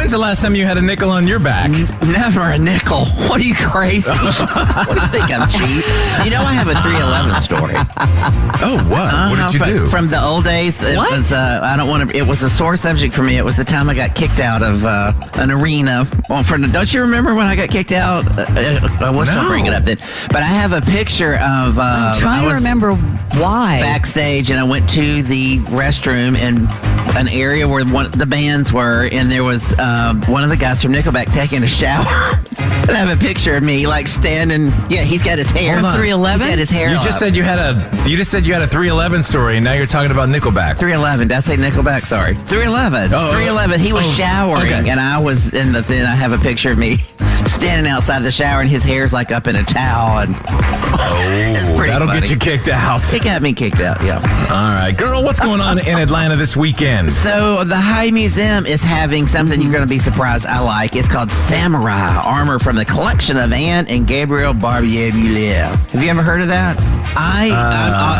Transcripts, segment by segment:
When's the last time you had a nickel on your back? Never a nickel. What are you, crazy? What do you think, I'm cheap? You know, I have a 311 story. Oh, what? What did you do? From the old days, it was, I don't want to, it was a sore subject for me. It was the time I got kicked out of an arena. Well, don't you remember when I got kicked out? Let's not bring it up then. But I have a picture of... I'm trying to remember why. Backstage, and I went to the restroom in an area where the bands were, and there was one of the guys from Nickelback taking a shower. And I have a picture of me like standing. Yeah, he's got his hair. 311. He's got his hair. You just said you had a 311 story, and now you're talking about Nickelback. 311. Did I say Nickelback? Sorry. 311. 311. He was showering, and I was in the thing. I have a picture of me standing outside the shower, and his hair's like up in a towel. And it's pretty that'll funny. get you kicked out. It got me kicked out. Yeah. All right, girl. What's going on in Atlanta this weekend? So the High Museum is having something you're going to be surprised I like. It's called Samurai Armor from the collection of Anne and Gabriel Barbier-Muller. Have you ever heard of that?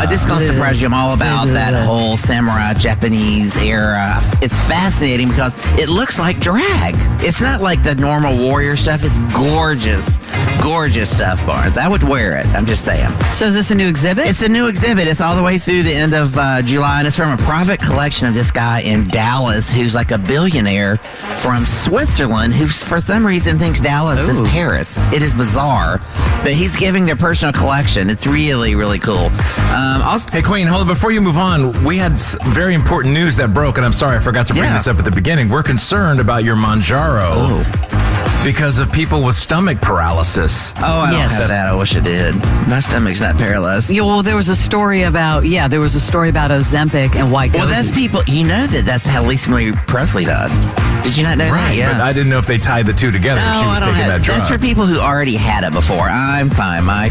This is going to surprise you. I'm all about that whole samurai Japanese era. It's fascinating because it looks like drag. It's not like the normal warrior stuff. It's gorgeous stuff, Barnes. I would wear it. I'm just saying. So is this a new exhibit? It's a new exhibit. It's all the way through the end of July, and it's from a private collection of this guy in Dallas who's like a billionaire from Switzerland who, for some reason, thinks Dallas is Paris. It is bizarre, but he's giving their personal collection. It's really, really cool. Hey, Queen, hold on. Before you move on, we had very important news that broke, and I'm sorry I forgot to bring this up at the beginning. We're concerned about your Manjaro. Because of people with stomach paralysis. Oh, I don't have that. I wish I did. My stomach's not paralyzed. Yeah, well, there was a story about Ozempic and white goat. Well, that's people. You know that's how Lisa Marie Presley died. Did you not know that? Right, Yeah. but I didn't know if they tied the two together. No, if she was I don't taking that drug. That's for people who already had it before. I'm fine. My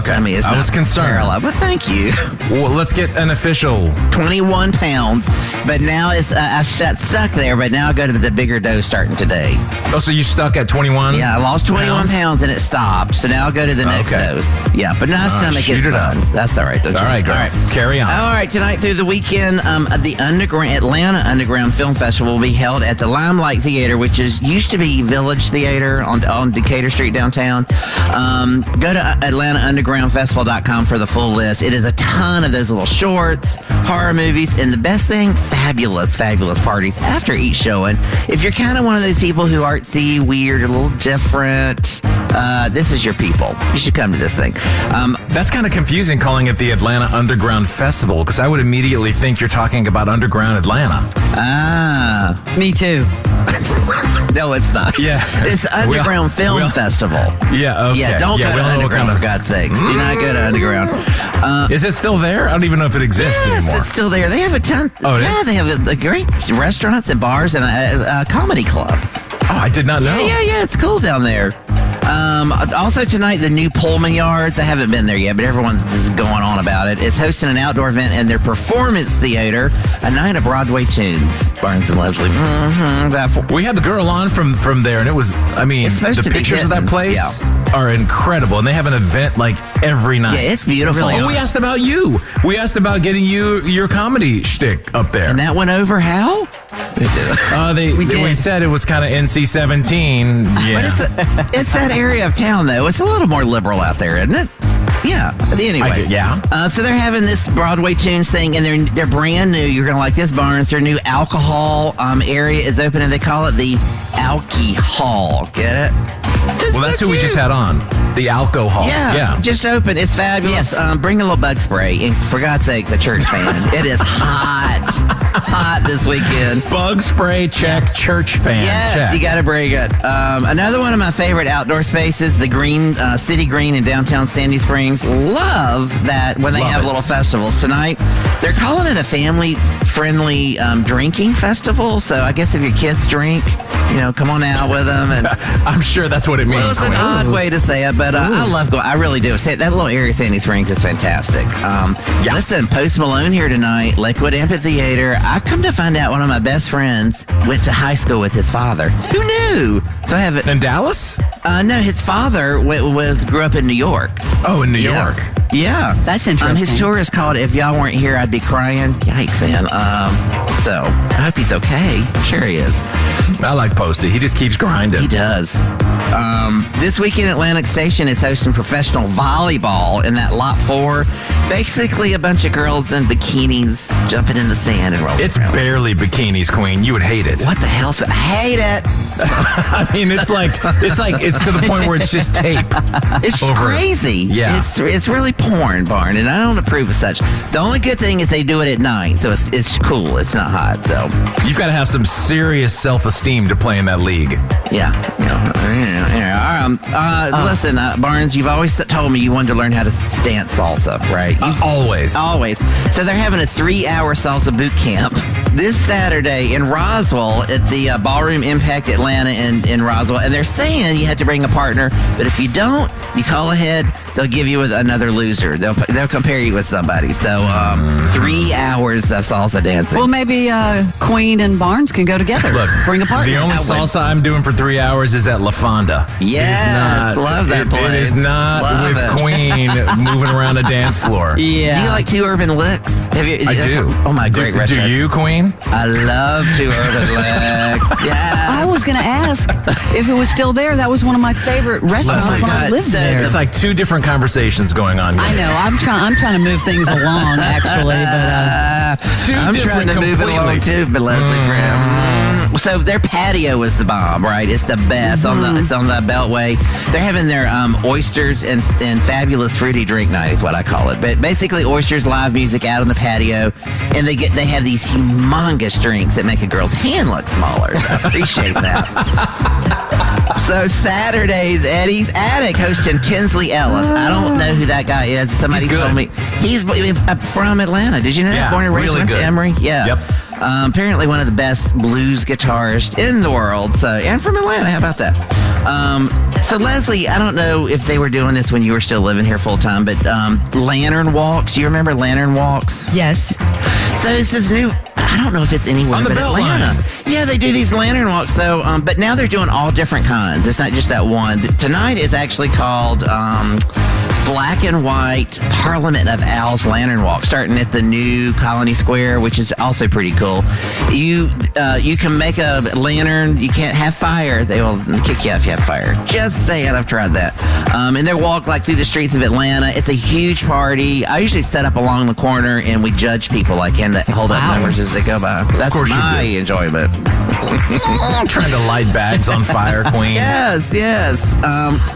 tummy is not I was concerned. paralyzed. But thank you. Well, let's get an official. 21 pounds. But now I got stuck there, but now I go to the bigger dose starting today. Oh, so you stuck at 21? Yeah, I lost 21 pounds and it stopped. So now I'll go to the next dose. Yeah, but now stomach is fine. That's all right. All right, girl. All right. Carry on. All right, tonight through the weekend, the Atlanta Underground Film Festival will be held at the Limelight Theater, which used to be Village Theater on Decatur Street downtown. Go to AtlantaUndergroundFestival.com for the full list. It is a ton of those little shorts, horror movies, and the best thing, fabulous parties after each showing. If you're kind of one of those people who artsy, weird, a little different, this is your people. You should come to this thing. That's kind of confusing calling it the Atlanta Underground Festival, because I would immediately think you're talking about Underground Atlanta. Me too. No, it's not. Yeah. It's Underground Film Festival. Yeah, okay. Yeah, don't go to Underground, for God's sakes. Do not go to Underground. Is it still there? I don't even know if it exists anymore. Yes, it's still there. They have a ton. Oh, it is? They have a great restaurants and bars and a comedy club. Oh, I did not know. Yeah, it's cool down there. Also tonight, the new Pullman Yards. I haven't been there yet, but everyone's going on about it. It's hosting an outdoor event in their Performance Theater, a night of Broadway tunes. Barnes and Leslie. We had the girl on from there, and it was, the pictures of that place are incredible, and they have an event like every night. Yeah, it's beautiful. Oh, we asked about you. We asked about getting your comedy shtick up there. And that went over how? We said it was kind of NC-17. Yeah. But it's that area of town, though. It's a little more liberal out there, isn't it? Yeah. Anyway. So they're having this Broadway tunes thing, and they're brand new. You're going to like this, Barnes. Their new alcohol area is open, and they call it the Alky Hall. Get it? That's who we just had on. The alcohol. Yeah. Just open. It's fabulous. Yes. Bring a little bug spray. And for God's sake, the church fan. It is hot this weekend. Bug spray, check. Church fan, check. You got to bring it. Another one of my favorite outdoor spaces, the Green City Green in downtown Sandy Springs. Love that when they have little festivals. Tonight, they're calling it a family-friendly drinking festival. So I guess if your kids drink, come on out with them. And I'm sure that's what it means. Well, it's an odd way to say it, but I love going. I really do. That little area, Sandy Springs, is fantastic. Listen, Post Malone here tonight, Lakewood Amphitheater. I come to find out one of my best friends went to high school with his father. Who knew? So I have it in Dallas. No, his father grew up in New York. Oh, in New York. Yeah, that's interesting. His tour is called "If Y'all Weren't Here, I'd Be Crying." Yikes, man. So I hope he's okay. I'm sure he is. I like Posty. He just keeps grinding. He does. This weekend, Atlantic Station is hosting professional volleyball in that Lot 4. Basically, a bunch of girls in bikinis jumping in the sand and rolling. It's barely bikinis, Queen. You would hate it. What the hell? I hate it. I mean, it's to the point where it's just tape. It's crazy. Yeah. It's really porn, Barn, and I don't approve of such. The only good thing is they do it at night, so it's cool. It's not hot, so. You've got to have some serious self-esteem to play in that league. Yeah. Listen, Barnes, you've always told me you wanted to learn how to dance salsa, right? Always. Always. So they're having a 3-hour salsa boot camp this Saturday in Roswell at the Ballroom Impact Atlanta in Roswell. And they're saying you have to bring a partner, but if you don't, you call ahead, they'll give you with another loser. They'll compare you with somebody. So 3 hours of salsa dancing. Well, maybe Queen and Barnes can go together. Look, bring a partner. The only salsa I'm doing for 3 hours is at La Fonda. Yes, love that place. It is not love with it. Queen moving around a dance floor. Yeah. Do you like Two Urban Licks? I do. Oh, my great restaurant. Do you, Queen? I love Two Urban Licks. Yeah. I was going to ask if it was still there. That was one of my favorite restaurants Leslie, when I lived there. It's like two different conversations going on here. I know. I'm trying to move things along, actually, but I'm trying to move it along too, but Leslie Fram. So their patio is the bomb, right? It's the best it's on the Beltway. They're having their oysters and fabulous fruity drink night is what I call it. But basically, oysters, live music out on the patio, and they have these humongous drinks that make a girl's hand look smaller. So I appreciate that. So Saturdays, Eddie's Attic hosting Tinsley Ellis. I don't know who that guy is. Somebody told me he's from Atlanta. Did you know that? Yeah, Born and raised really in good. Emory. Yeah. Yep. Apparently one of the best blues guitarists in the world. So, and from Atlanta. How about that? So Leslie, I don't know if they were doing this when you were still living here full time, but lantern walks. Do you remember lantern walks? yes. So it's this new. I don't know if it's anywhere On the but Beltline. Atlanta. Yeah, they do these lantern walks. So, but now they're doing all different kinds. It's not just that one. Tonight is actually called Black and White Parliament of Owls Lantern Walk, starting at the new Colony Square, which is also pretty cool. You can make a lantern. You can't have fire. They will kick you out if you have fire. Just saying, I've tried that. And they walk like through the streets of Atlanta. It's a huge party. I usually set up along the corner and we judge people, like hand to hold up numbers as they go by. That's course you my do. enjoyment. Trying to light bags on fire, Queen. Yes.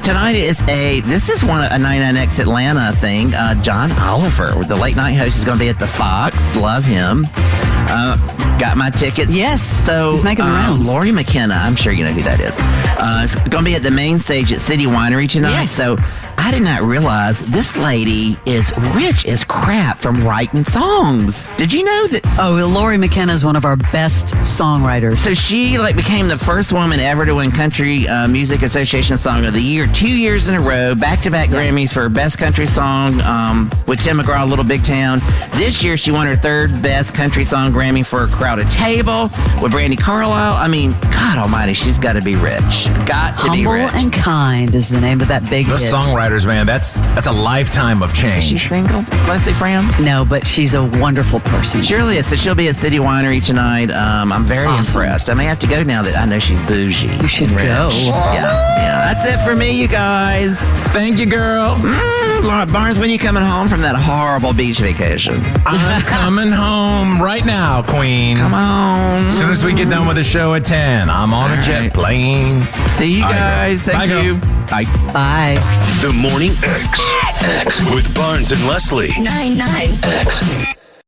Tonight is a 99X Atlanta thing. John Oliver, the late night host, is going to be at the Fox. Love him. Got my tickets. Yes. So he's making the rounds. Lori McKenna, I'm sure you know who that is. It's going to be at the main stage at City Winery tonight. Yes. So I did not realize this lady is rich as crap from writing songs. Did you know that? Oh, well, Lori McKenna is one of our best songwriters. So she became the first woman ever to win Country Music Association Song of the Year 2 years in a row, back-to-back Grammys for Best Country Song with Tim McGraw, Little Big Town. This year she won her third Best Country Song Grammy for Crowded Table with Brandy Carlisle. I mean, God almighty, she's got to be rich. Got to be Humble rich. and Kind is the name of that big The hit. songwriters, man, that's a lifetime of Is she change. single, Leslie Fram? No, but she's a wonderful person. Surely is. So she'll be at City Winery tonight. I'm very Awesome. impressed. I may have to go now that I know she's bougie. You should and rich. go. Yeah. That's it for me, you guys. Thank you, girl. Laura Barnes, when you coming home from that horrible beach vacation? I'm coming home right now, Queen. Come on. As soon as we get done with the show at 10, I'm on a jet right. plane. See you All right, guys. girl. Thank Bye, you. girl. Bye. Bye. The Morning X with Barnes and Leslie. 99X.